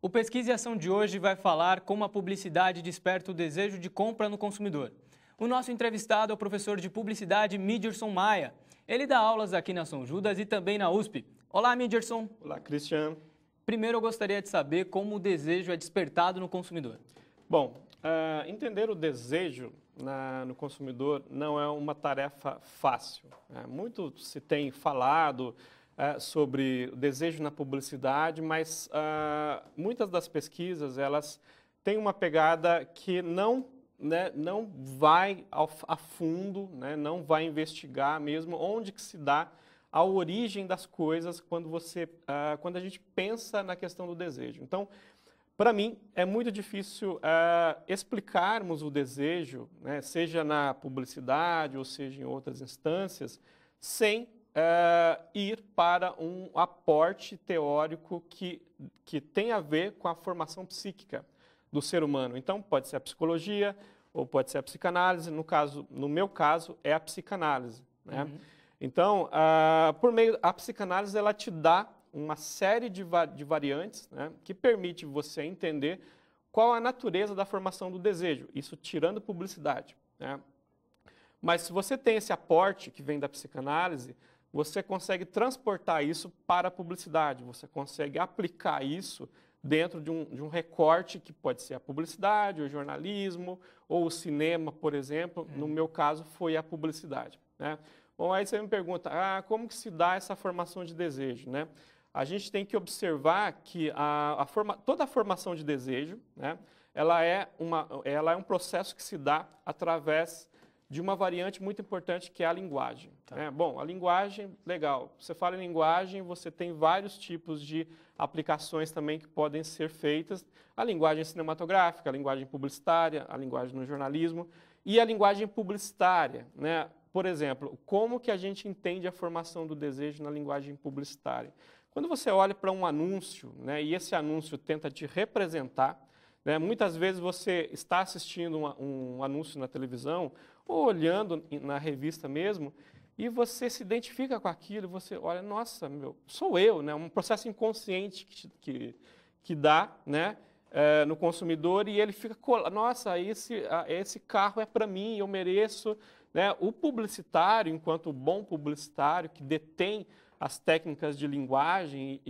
O Pesquisa e Ação de hoje vai falar como a publicidade desperta o desejo de compra no consumidor. O nosso entrevistado é o professor de publicidade Miderson Maia. Ele dá aulas aqui na São Judas e também na USP. Olá, Miderson. Olá, Cristian. Primeiro eu gostaria de saber como o desejo é despertado no consumidor. Bom, entender o desejo no consumidor não é uma tarefa fácil. Muito se tem falado sobre o desejo na publicidade, mas muitas das pesquisas elas têm uma pegada que não vai a fundo, não vai investigar mesmo onde que se dá a origem das coisas quando a gente pensa na questão do desejo. Então, para mim, é muito difícil explicarmos o desejo, seja na publicidade ou seja em outras instâncias, sem ir para um aporte teórico que tem a ver com a formação psíquica do ser humano. Então, pode ser a psicologia ou pode ser a psicanálise. No meu caso, é a psicanálise. Né? Então, por meio a psicanálise, ela te dá uma série de variantes, que permite você entender qual a natureza da formação do desejo, isso tirando publicidade. Mas se você tem esse aporte que vem da psicanálise, você consegue transportar isso para a publicidade, você consegue aplicar isso dentro de um recorte que pode ser a publicidade, o jornalismo, ou o cinema, por exemplo. No meu caso, foi a publicidade. Bom, aí você me pergunta, como que se dá essa formação de desejo? A gente tem que observar que toda a formação de desejo, ela é um processo que se dá através de uma variante muito importante que é a linguagem. Tá. Bom, a linguagem, legal. Você fala em linguagem, você tem vários tipos de aplicações também que podem ser feitas. A linguagem cinematográfica, a linguagem publicitária, a linguagem no jornalismo e a linguagem publicitária. Por exemplo, como que a gente entende a formação do desejo na linguagem publicitária? Quando você olha para um anúncio, e esse anúncio tenta te representar, muitas vezes você está assistindo um anúncio na televisão ou olhando na revista mesmo e você se identifica com aquilo, você olha, nossa, sou eu, um processo inconsciente que dá no consumidor e ele fica, nossa, esse carro é para mim, eu mereço. O publicitário, enquanto bom publicitário que detém as técnicas de linguagem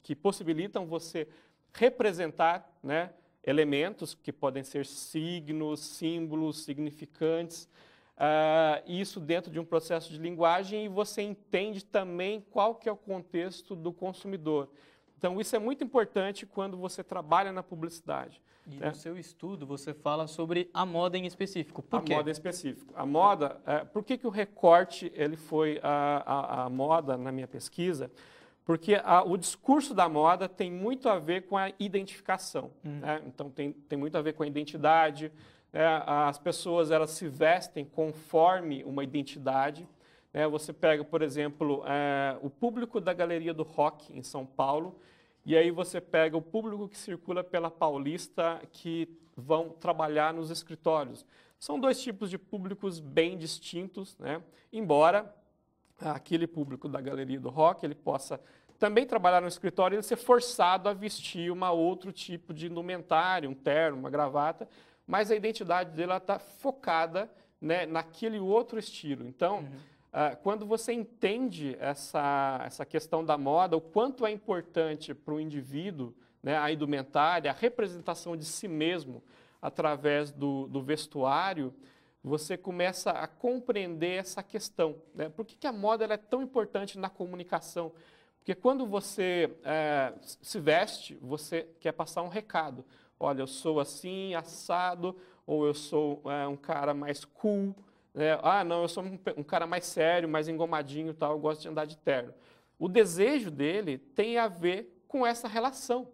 que possibilitam você representar elementos que podem ser signos, símbolos, significantes, isso dentro de um processo de linguagem e você entende também qual que é o contexto do consumidor. Então, isso é muito importante quando você trabalha na publicidade. E no seu estudo, você fala sobre a moda em específico. Por quê? A moda em específico. A moda, por que o recorte ele foi a moda na minha pesquisa? Porque o discurso da moda tem muito a ver com a identificação. Então, tem muito a ver com a identidade. As pessoas elas se vestem conforme uma identidade. Você pega, por exemplo, o público da Galeria do Rock em São Paulo, e aí você pega o público que circula pela Paulista que vão trabalhar nos escritórios. São dois tipos de públicos bem distintos, embora aquele público da Galeria do Rock ele possa também trabalhar no escritório e ser forçado a vestir outro tipo de indumentário, um terno, uma gravata, mas a identidade dele está focada naquele outro estilo. Então, quando você entende essa questão da moda, o quanto é importante para o indivíduo, a indumentária, a representação de si mesmo através do vestuário, você começa a compreender essa questão. Por que a moda ela é tão importante na comunicação? Porque quando você se veste, você quer passar um recado. Olha, eu sou assim, assado, ou eu sou um cara mais cool. Não, eu sou um cara mais sério, mais engomadinho, tal, eu gosto de andar de terno. O desejo dele tem a ver com essa relação.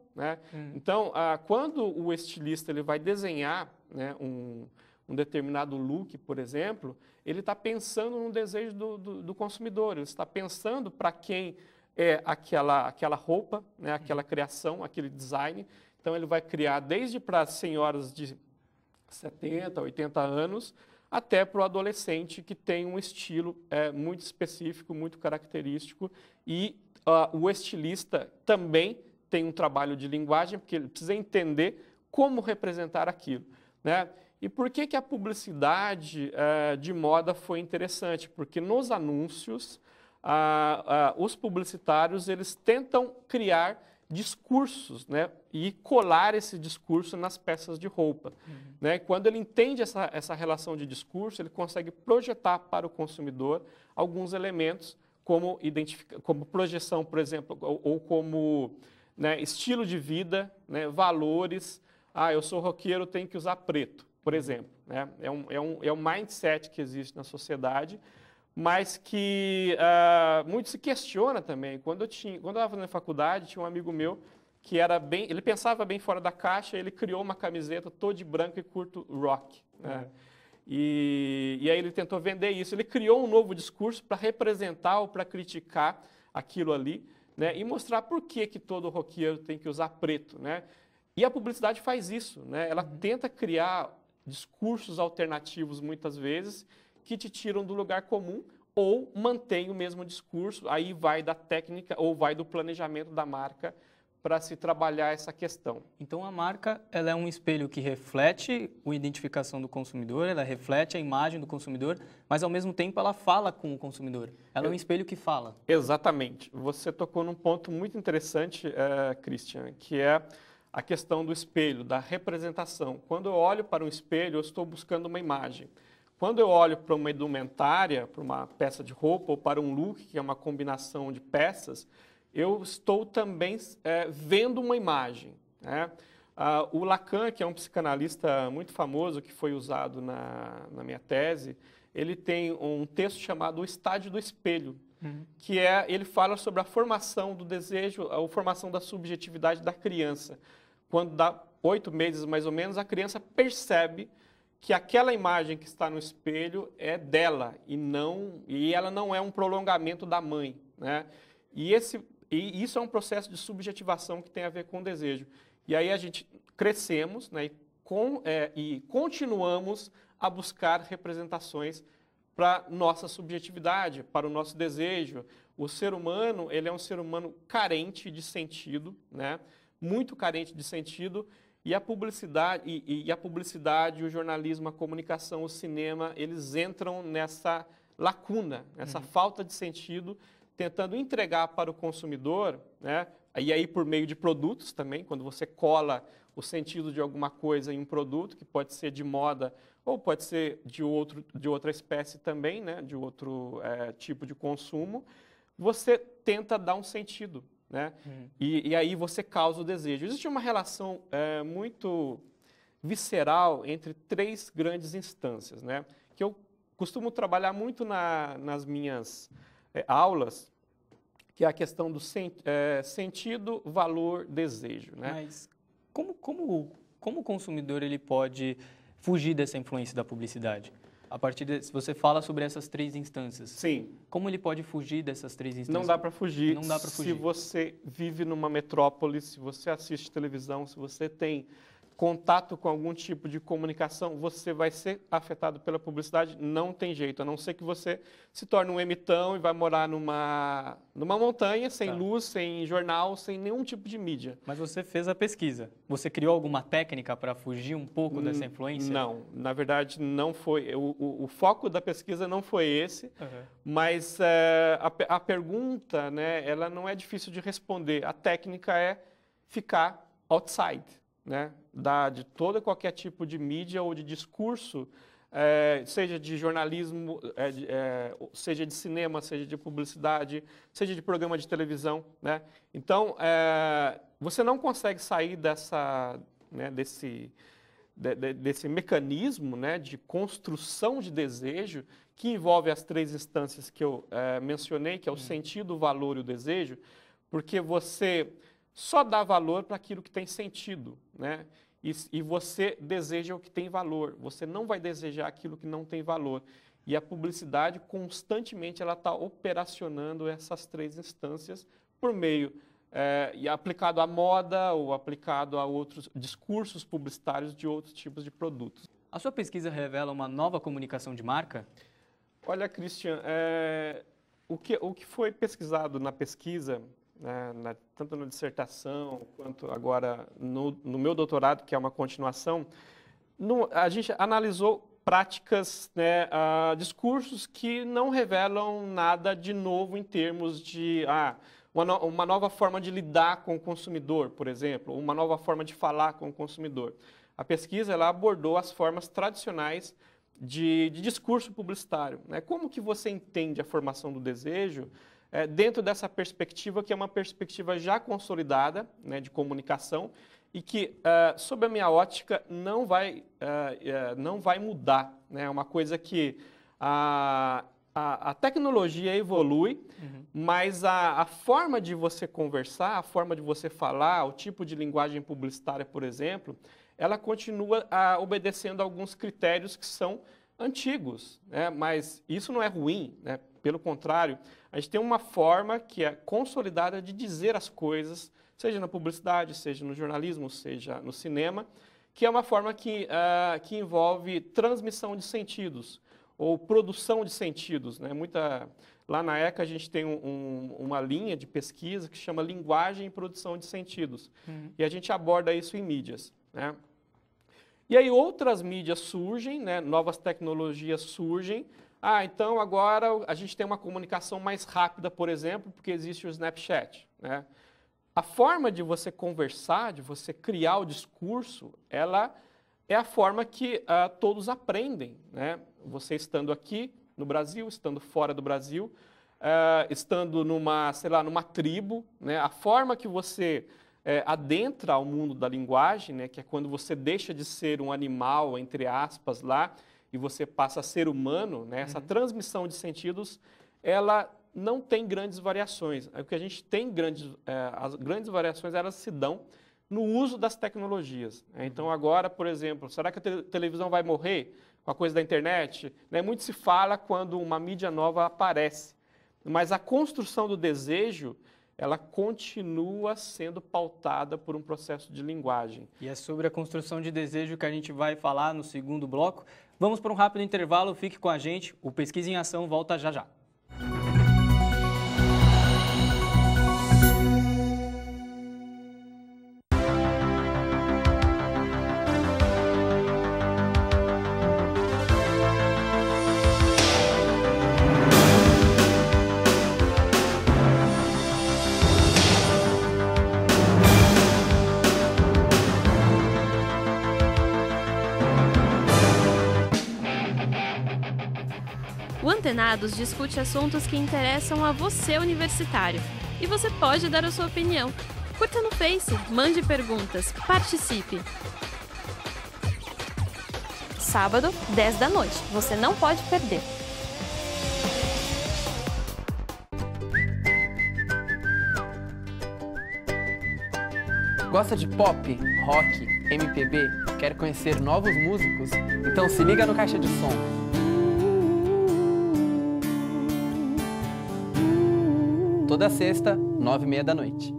Então, quando o estilista ele vai desenhar um determinado look, por exemplo, ele está pensando no desejo do consumidor, ele está pensando para quem é aquela roupa, aquela criação, aquele design. Então, ele vai criar desde para as senhoras de 70, 80 anos, até para o adolescente que tem um estilo muito específico, muito característico, e o estilista também tem um trabalho de linguagem, porque ele precisa entender como representar aquilo, né? E por que a publicidade de moda foi interessante? Porque nos anúncios, os publicitários eles tentam criar discursos, né? E colar esse discurso nas peças de roupa. Né? Quando ele entende essa relação de discurso, ele consegue projetar para o consumidor alguns elementos, como projeção, por exemplo, ou como, né, estilo de vida, né, valores. Eu sou roqueiro, tenho que usar preto, por exemplo. Né? É um mindset que existe na sociedade, mas que muito se questiona também. Quando eu estava fazendo faculdade, tinha um amigo meu que ele pensava bem fora da caixa, ele criou uma camiseta toda de branco e curto rock. Né? E aí ele tentou vender isso. Ele criou um novo discurso para representar ou para criticar aquilo ali, né? E mostrar por que todo roqueiro tem que usar preto. Né? E a publicidade faz isso. Né? Ela tenta criar discursos alternativos, muitas vezes, que te tiram do lugar comum ou mantém o mesmo discurso. Aí vai da técnica ou vai do planejamento da marca para se trabalhar essa questão. Então, a marca ela é um espelho que reflete a identificação do consumidor, ela reflete a imagem do consumidor, mas, ao mesmo tempo, ela fala com o consumidor. Ela é um espelho que fala. Exatamente. Você tocou num ponto muito interessante, Christian, que é a questão do espelho, da representação. Quando eu olho para um espelho, eu estou buscando uma imagem. Quando eu olho para uma indumentária, para uma peça de roupa ou para um look, que é uma combinação de peças, eu estou também vendo uma imagem. Né? O Lacan, que é um psicanalista muito famoso, que foi usado na minha tese, ele tem um texto chamado O Estádio do Espelho, que ele fala sobre a formação do desejo, a formação da subjetividade da criança. Quando dá 8 meses, mais ou menos, a criança percebe que aquela imagem que está no espelho é dela e ela não é um prolongamento da mãe. Né? E isso é um processo de subjetivação que tem a ver com o desejo. E aí a gente crescemos, né, e continuamos a buscar representações para nossa subjetividade, para o nosso desejo. O ser humano, ele é um ser humano carente de sentido, né, muito carente de sentido, e a publicidade, o jornalismo, a comunicação, o cinema, eles entram nessa lacuna, nessa falta de sentido, tentando entregar para o consumidor, né? E aí por meio de produtos também, quando você cola o sentido de alguma coisa em um produto, que pode ser de moda ou pode ser de outra espécie também, né? De outro tipo de consumo, você tenta dar um sentido. Né? E aí você causa o desejo. Existe uma relação muito visceral entre 3 grandes instâncias, né? Que eu costumo trabalhar muito nas minhas aulas, que é a questão do sentido, valor, desejo. Né? Mas como o consumidor ele pode fugir dessa influência da publicidade? A partir se você fala sobre essas 3 instâncias. Sim. Como ele pode fugir dessas 3 instâncias? Não dá para fugir. Não dá para fugir. Se você vive numa metrópole, se você assiste televisão, se você tem contato com algum tipo de comunicação, você vai ser afetado pela publicidade, não tem jeito, a não ser que você se torne um ermitão e vai morar numa montanha, sem luz, sem jornal, sem nenhum tipo de mídia. Mas você fez a pesquisa. Você criou alguma técnica para fugir um pouco dessa influência? Não, na verdade não foi. O foco da pesquisa não foi esse, mas a pergunta, né, ela não é difícil de responder. A técnica é ficar outside. Né, de todo e qualquer tipo de mídia ou de discurso, seja de jornalismo, seja de cinema, seja de publicidade, seja de programa de televisão. Né? Então, você não consegue sair desse mecanismo, né, de construção de desejo que envolve as 3 instâncias que eu mencionei, que é o sentido, o valor e o desejo, porque você só dá valor para aquilo que tem sentido, né? E você deseja o que tem valor. Você não vai desejar aquilo que não tem valor. E a publicidade, constantemente, ela está operacionando essas 3 instâncias por meio, e aplicado à moda ou aplicado a outros discursos publicitários de outros tipos de produtos. A sua pesquisa revela uma nova comunicação de marca? Olha, Christian, o que foi pesquisado na pesquisa, né, tanto na dissertação quanto agora no meu doutorado, que é uma continuação, a gente analisou práticas, né, discursos que não revelam nada de novo em termos de uma nova forma de lidar com o consumidor, por exemplo, uma nova forma de falar com o consumidor. A pesquisa ela abordou as formas tradicionais de discurso publicitário, né? Como que você entende a formação do desejo dentro dessa perspectiva, que é uma perspectiva já consolidada, né, de comunicação, e que, sob a minha ótica, não vai mudar. Né? É uma coisa que a tecnologia evolui, mas a forma de você conversar, a forma de você falar, o tipo de linguagem publicitária, por exemplo, ela continua obedecendo a alguns critérios que são antigos, né? Mas isso não é ruim, né? Pelo contrário, a gente tem uma forma que é consolidada de dizer as coisas, seja na publicidade, seja no jornalismo, seja no cinema, que é uma forma que envolve transmissão de sentidos, ou produção de sentidos. Né? Lá na ECA a gente tem uma linha de pesquisa que chama Linguagem e Produção de Sentidos, e a gente aborda isso em mídias. Né? E aí outras mídias surgem, né? Novas tecnologias surgem. Então agora a gente tem uma comunicação mais rápida, por exemplo, porque existe o Snapchat. Né? A forma de você conversar, de você criar o discurso, ela é a forma que todos aprendem. Né? Você estando aqui no Brasil, estando fora do Brasil, estando numa tribo, né? A forma que você adentra ao mundo da linguagem, né? Que é quando você deixa de ser um animal, entre aspas, lá, e você passa a ser humano, né? Essa transmissão de sentidos, ela não tem grandes variações. O que a gente tem as grandes variações, elas se dão no uso das tecnologias. Então agora, por exemplo, será que a televisão vai morrer com a coisa da internet? Né? Muito se fala quando uma mídia nova aparece, mas a construção do desejo, ela continua sendo pautada por um processo de linguagem. E é sobre a construção de desejo que a gente vai falar no segundo bloco. Vamos para um rápido intervalo, fique com a gente. O Pesquisa em Ação volta já já. O Antenados discute assuntos que interessam a você, universitário. E você pode dar a sua opinião. Curta no Face, mande perguntas, participe. Sábado, 10 da noite. Você não pode perder. Gosta de pop, rock, MPB? Quer conhecer novos músicos? Então se liga no Caixa de Som. Toda sexta, 9h30 da noite.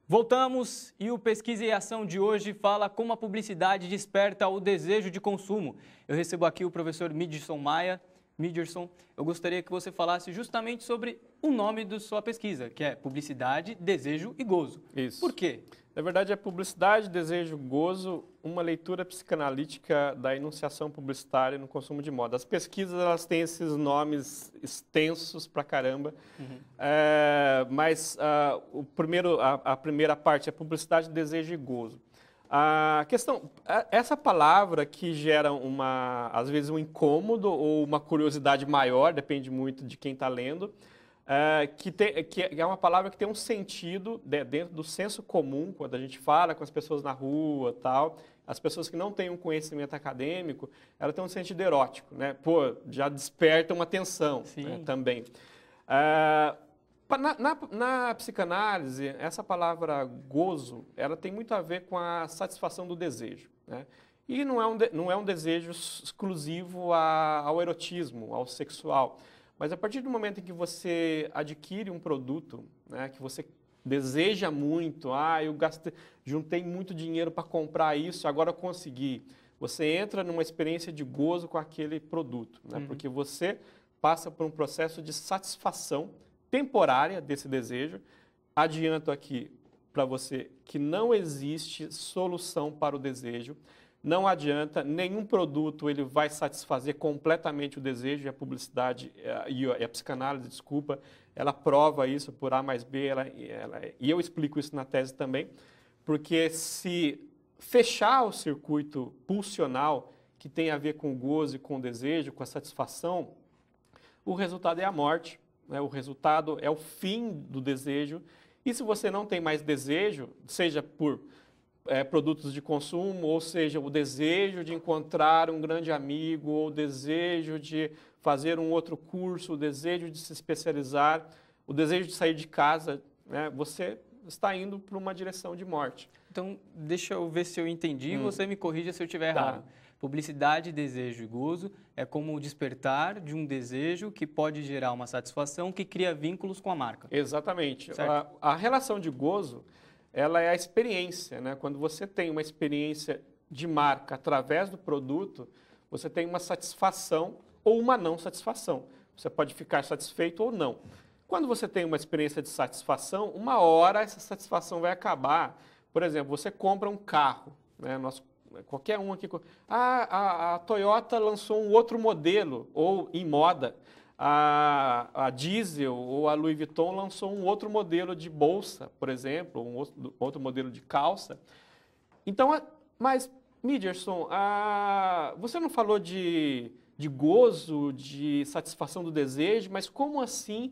Voltamos e o Pesquisa e Ação de hoje fala como a publicidade desperta o desejo de consumo. Eu recebo aqui o professor Midgerson Maia. Midgerson, eu gostaria que você falasse justamente sobre o nome da sua pesquisa, que é Publicidade, Desejo e Gozo. Isso. Por quê? Na verdade, é Publicidade, Desejo, Gozo, uma leitura psicanalítica da enunciação publicitária no consumo de moda. As pesquisas elas têm esses nomes extensos pra caramba, mas a primeira parte é Publicidade, Desejo e Gozo. A questão, essa palavra que gera às vezes um incômodo ou uma curiosidade maior, depende muito de quem está lendo, que é uma palavra que tem um sentido dentro do senso comum, quando a gente fala com as pessoas na rua tal, as pessoas que não têm um conhecimento acadêmico, ela tem um sentido erótico, né? Pô, já desperta uma atenção, né, também. Na psicanálise, essa palavra gozo, ela tem muito a ver com a satisfação do desejo, né? E não é um desejo exclusivo ao erotismo, ao sexual. Mas a partir do momento em que você adquire um produto, né, que você deseja muito, juntei muito dinheiro para comprar isso, agora eu consegui. você entra numa experiência de gozo com aquele produto, né? Porque você passa por um processo de satisfação temporária desse desejo. Adianto aqui para você que não existe solução para o desejo. Não adianta, nenhum produto ele vai satisfazer completamente o desejo, e a publicidade e a psicanálise, desculpa, ela prova isso por A mais B, e eu explico isso na tese também, porque se fechar o circuito pulsional, que tem a ver com o gozo e com o desejo, com a satisfação, o resultado é a morte, né? O resultado é o fim do desejo, e se você não tem mais desejo, seja por produtos de consumo, ou seja, o desejo de encontrar um grande amigo, ou o desejo de fazer um outro curso, o desejo de se especializar, o desejo de sair de casa, né? Você está indo para uma direção de morte. Então, deixa eu ver se eu entendi e você me corrija se eu estiver errado. Publicidade, desejo e gozo é como o despertar de um desejo que pode gerar uma satisfação que cria vínculos com a marca. Exatamente. A relação de gozo, ela é a experiência, né? Quando você tem uma experiência de marca através do produto, você tem uma satisfação ou uma não satisfação. Você pode ficar satisfeito ou não. Quando você tem uma experiência de satisfação, uma hora essa satisfação vai acabar. Por exemplo, você compra um carro, né? Qualquer um aqui. A Toyota lançou um outro modelo, ou em moda. A Diesel ou a Louis Vuitton lançou um outro modelo de bolsa, por exemplo, um outro modelo de calça. Então, mas, Midgerson, você não falou de gozo, de satisfação do desejo, mas como assim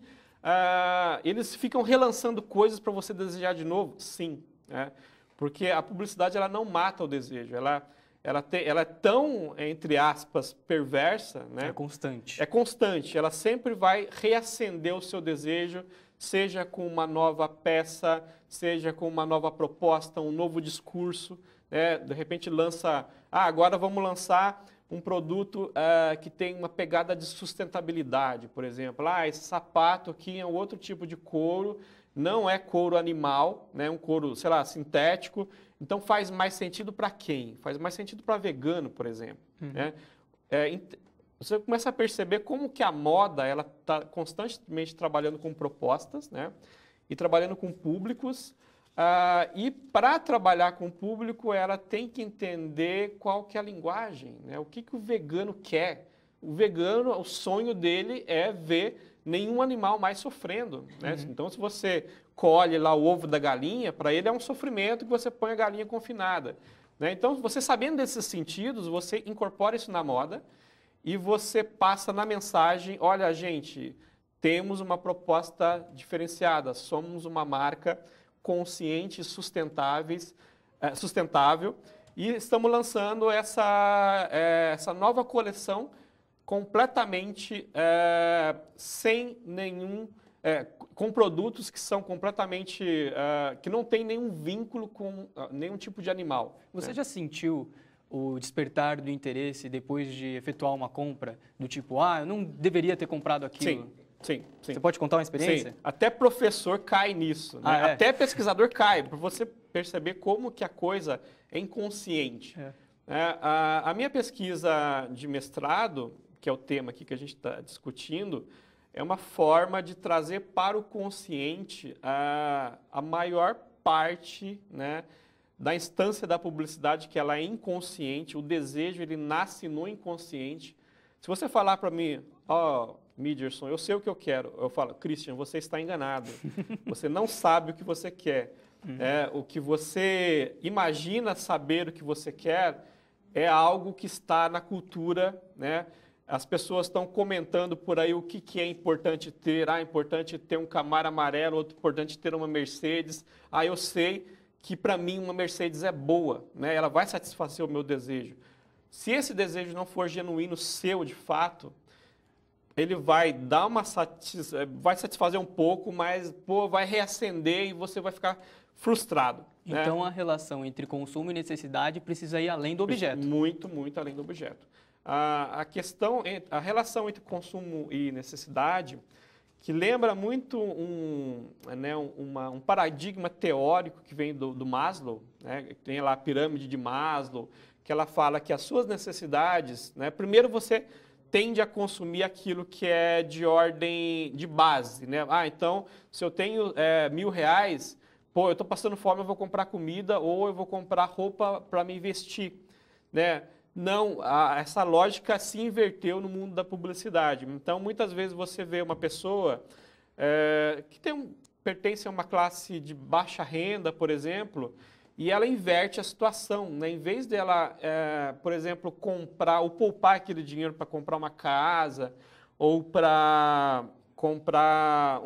eles ficam relançando coisas para você desejar de novo? Sim, né? Porque a publicidade ela não mata o desejo, ela é tão, entre aspas, perversa, né? É constante. É constante, ela sempre vai reacender o seu desejo, seja com uma nova peça, seja com uma nova proposta, um novo discurso, né? De repente lança, agora vamos lançar um produto que tem uma pegada de sustentabilidade, por exemplo. Esse sapato aqui é um outro tipo de couro, não é couro animal, né? Um couro, sei lá, sintético. Então faz mais sentido para quem? Faz mais sentido para vegano, por exemplo. Né? Você começa a perceber como que a moda ela está constantemente trabalhando com propostas, né? E trabalhando com públicos. E para trabalhar com o público, ela tem que entender qual que é a linguagem, né? O que o vegano quer. O vegano, o sonho dele é ver nenhum animal mais sofrendo, né? Então, se você colhe lá o ovo da galinha, para ele é um sofrimento que você põe a galinha confinada, né? Então, você sabendo desses sentidos, você incorpora isso na moda e você passa na mensagem, olha, gente, temos uma proposta diferenciada, somos uma marca consciente, sustentável, e estamos lançando essa nova coleção completamente sem nenhum... com produtos que são completamente... que não tem nenhum vínculo com nenhum tipo de animal. Você já sentiu o despertar do interesse depois de efetuar uma compra? Do tipo, eu não deveria ter comprado aquilo. Sim. Você pode contar uma experiência? Sim. Até professor cai nisso, né? Até pesquisador cai, para você perceber como que a coisa é inconsciente. A minha pesquisa de mestrado, que é o tema aqui que a gente está discutindo, é uma forma de trazer para o consciente a maior parte, né, da instância da publicidade, que ela é inconsciente, o desejo ele nasce no inconsciente. Se você falar para mim, Midgerson, eu sei o que eu quero, eu falo, Christian, você está enganado, você não sabe o que você quer. O que você imagina saber o que você quer é algo que está na cultura, né? As pessoas estão comentando por aí o que é importante ter. É importante ter um Camaro amarelo, outro importante ter uma Mercedes. Eu sei que para mim uma Mercedes é boa, né? Ela vai satisfazer o meu desejo. Se esse desejo não for genuíno seu de fato, ele vai dar vai satisfazer um pouco, mas vai reacender e você vai ficar frustrado. Então a relação entre consumo e necessidade precisa ir além do objeto. Muito, muito além do objeto. A relação entre consumo e necessidade, que lembra muito um paradigma teórico que vem do Maslow, né? Tem lá a pirâmide de Maslow, que ela fala que as suas necessidades, né, primeiro você tende a consumir aquilo que é de ordem de base, né? Então, se eu tenho R$1.000, pô, eu estou passando fome, eu vou comprar comida ou eu vou comprar roupa para me vestir, né? Não, essa lógica se inverteu no mundo da publicidade. Então, muitas vezes você vê uma pessoa que pertence a uma classe de baixa renda, por exemplo, e ela inverte a situação, né? Em vez dela, por exemplo, comprar ou poupar aquele dinheiro para comprar uma casa ou para comprar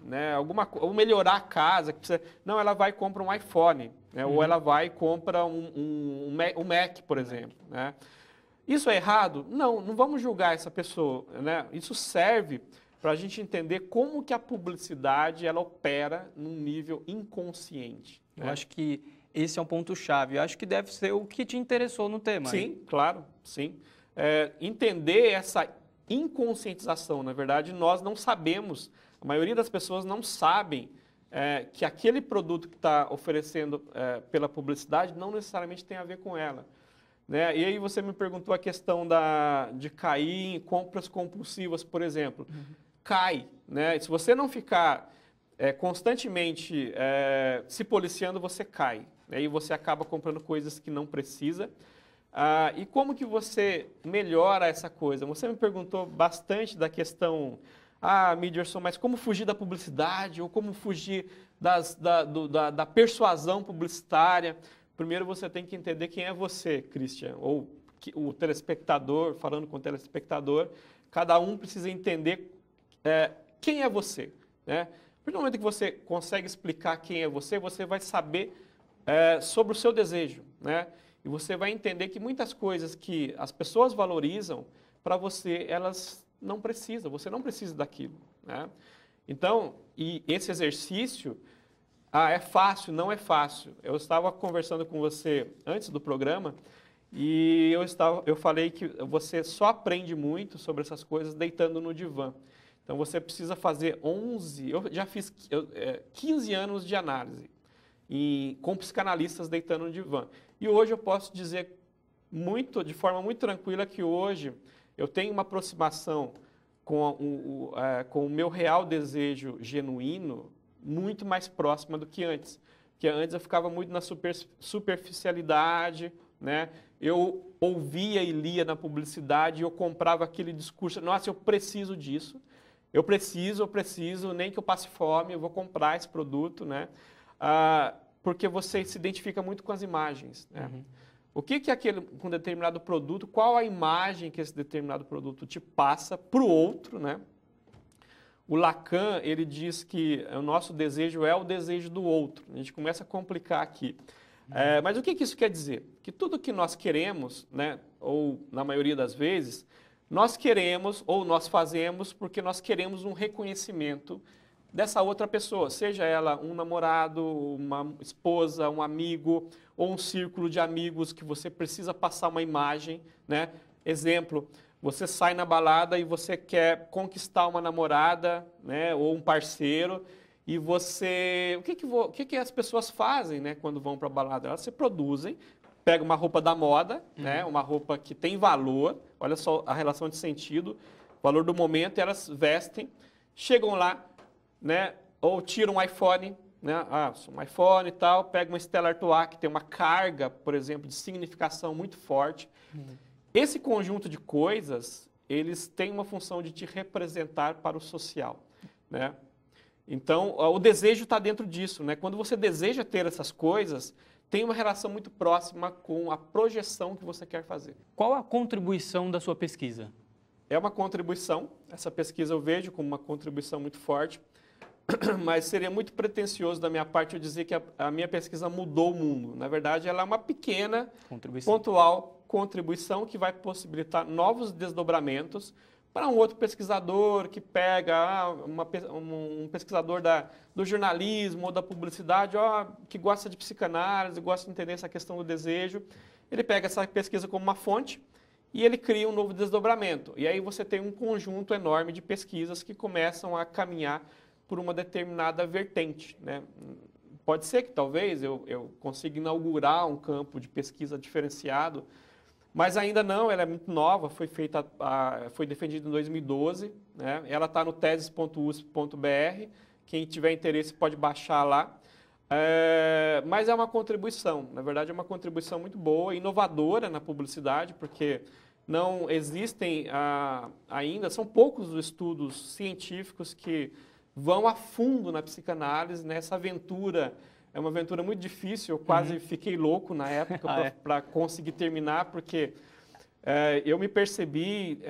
né, ou melhorar a casa, não, ela vai e compra um iPhone, né? Ou ela vai e compra um Mac, por exemplo, né? Isso é errado? Não, não vamos julgar essa pessoa, né? Isso serve para a gente entender como que a publicidade ela opera num nível inconsciente. Eu acho que esse é um ponto-chave. Eu acho que deve ser o que te interessou no tema. Sim, claro, sim. Entender essa inconscientização, na verdade, nós não sabemos, a maioria das pessoas não sabem que aquele produto que está oferecendo pela publicidade não necessariamente tem a ver com ela. Né? E aí você me perguntou a questão de cair em compras compulsivas, por exemplo. Cai, né? Se você não ficar constantemente se policiando, você cai. Né? E você acaba comprando coisas que não precisa. E como que você melhora essa coisa? Você me perguntou bastante da questão, Midgerson, mas como fugir da publicidade ou como fugir da persuasão publicitária? Primeiro você tem que entender quem é você, Christian, ou o telespectador, falando com o telespectador, cada um precisa entender quem é você, né? A partir do momento que você consegue explicar quem é você, você vai saber sobre o seu desejo, né? E você vai entender que muitas coisas que as pessoas valorizam, para você, elas não precisam, você não precisa daquilo, né? Então, e esse exercício, é fácil, não é fácil. Eu estava conversando com você antes do programa e eu falei que você só aprende muito sobre essas coisas deitando no divã. Então, você precisa fazer eu já fiz 15 anos de análise com psicanalistas deitando no divã. E hoje eu posso dizer de forma muito tranquila que hoje eu tenho uma aproximação com o meu real desejo genuíno muito mais próxima do que antes. Porque antes eu ficava muito na superficialidade, né? Eu ouvia e lia na publicidade e eu comprava aquele discurso, nossa, eu preciso disso. Eu preciso, nem que eu passe fome, eu vou comprar esse produto, né? Porque você se identifica muito com as imagens, né? O que é com determinado produto, qual a imagem que esse determinado produto te passa para o outro, né? O Lacan, ele diz que o nosso desejo é o desejo do outro. A gente começa a complicar aqui. Mas o que isso quer dizer? Que tudo que nós queremos, né, ou na maioria das vezes, nós queremos ou nós fazemos porque nós queremos um reconhecimento dessa outra pessoa, seja ela um namorado, uma esposa, um amigo ou um círculo de amigos que você precisa passar uma imagem, né? Exemplo, você sai na balada e você quer conquistar uma namorada, né, ou um parceiro, e você... O que as pessoas fazem, né, quando vão para a balada? Elas se produzem, pegam uma roupa da moda, né, uma roupa que tem valor, olha só a relação de sentido, valor do momento, e elas vestem, chegam lá, né, ou tiram um iPhone, né, um iPhone e tal, pegam uma Stella Artois, que tem uma carga, por exemplo, de significação muito forte. Esse conjunto de coisas, eles têm uma função de te representar para o social, né? Então, o desejo está dentro disso, né? Quando você deseja ter essas coisas, tem uma relação muito próxima com a projeção que você quer fazer. Qual a contribuição da sua pesquisa? É uma contribuição, essa pesquisa eu vejo como uma contribuição muito forte, mas seria muito pretensioso da minha parte eu dizer que a minha pesquisa mudou o mundo. Na verdade, ela é uma pequena, pontual contribuição que vai possibilitar novos desdobramentos para um outro pesquisador que pega um pesquisador do jornalismo ou da publicidade, que gosta de psicanálise, gosta de entender essa questão do desejo. Ele pega essa pesquisa como uma fonte e ele cria um novo desdobramento. E aí você tem um conjunto enorme de pesquisas que começam a caminhar por uma determinada vertente, né? pode ser que talvez eu consiga inaugurar um campo de pesquisa diferenciado, mas ainda não, ela é muito nova, foi defendida em 2012, né? Ela está no teses.usp.br, quem tiver interesse pode baixar lá. Mas é uma contribuição, na verdade é uma contribuição muito boa, inovadora na publicidade, porque não existem ainda, são poucos os estudos científicos que vão a fundo na psicanálise, nessa aventura. É uma aventura muito difícil, eu quase fiquei louco na época para conseguir terminar, porque eu me percebi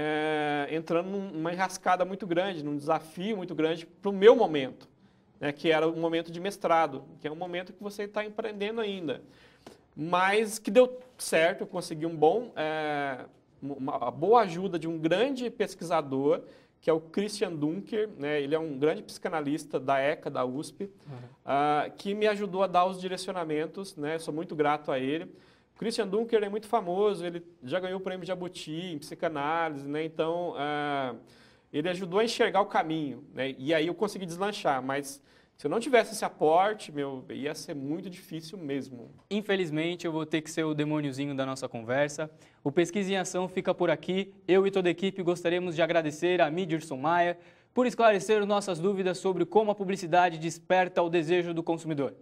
entrando numa enrascada muito grande, num desafio muito grande para o meu momento, né, que era o momento de mestrado, que é um momento que você está empreendendo ainda. Mas que deu certo, eu consegui uma boa ajuda de um grande pesquisador, que é o Christian Dunker, né? Ele é um grande psicanalista da ECA, da USP, que me ajudou a dar os direcionamentos, né? Sou muito grato a ele. O Christian Dunker é muito famoso, ele já ganhou o prêmio Jabuti em psicanálise, né? Então, ele ajudou a enxergar o caminho, né? E aí eu consegui deslanchar, mas se eu não tivesse esse aporte, ia ser muito difícil mesmo. Infelizmente, eu vou ter que ser o demôniozinho da nossa conversa. O Pesquisa em Ação fica por aqui. Eu e toda a equipe gostaríamos de agradecer a Midgerson Maia por esclarecer nossas dúvidas sobre como a publicidade desperta o desejo do consumidor.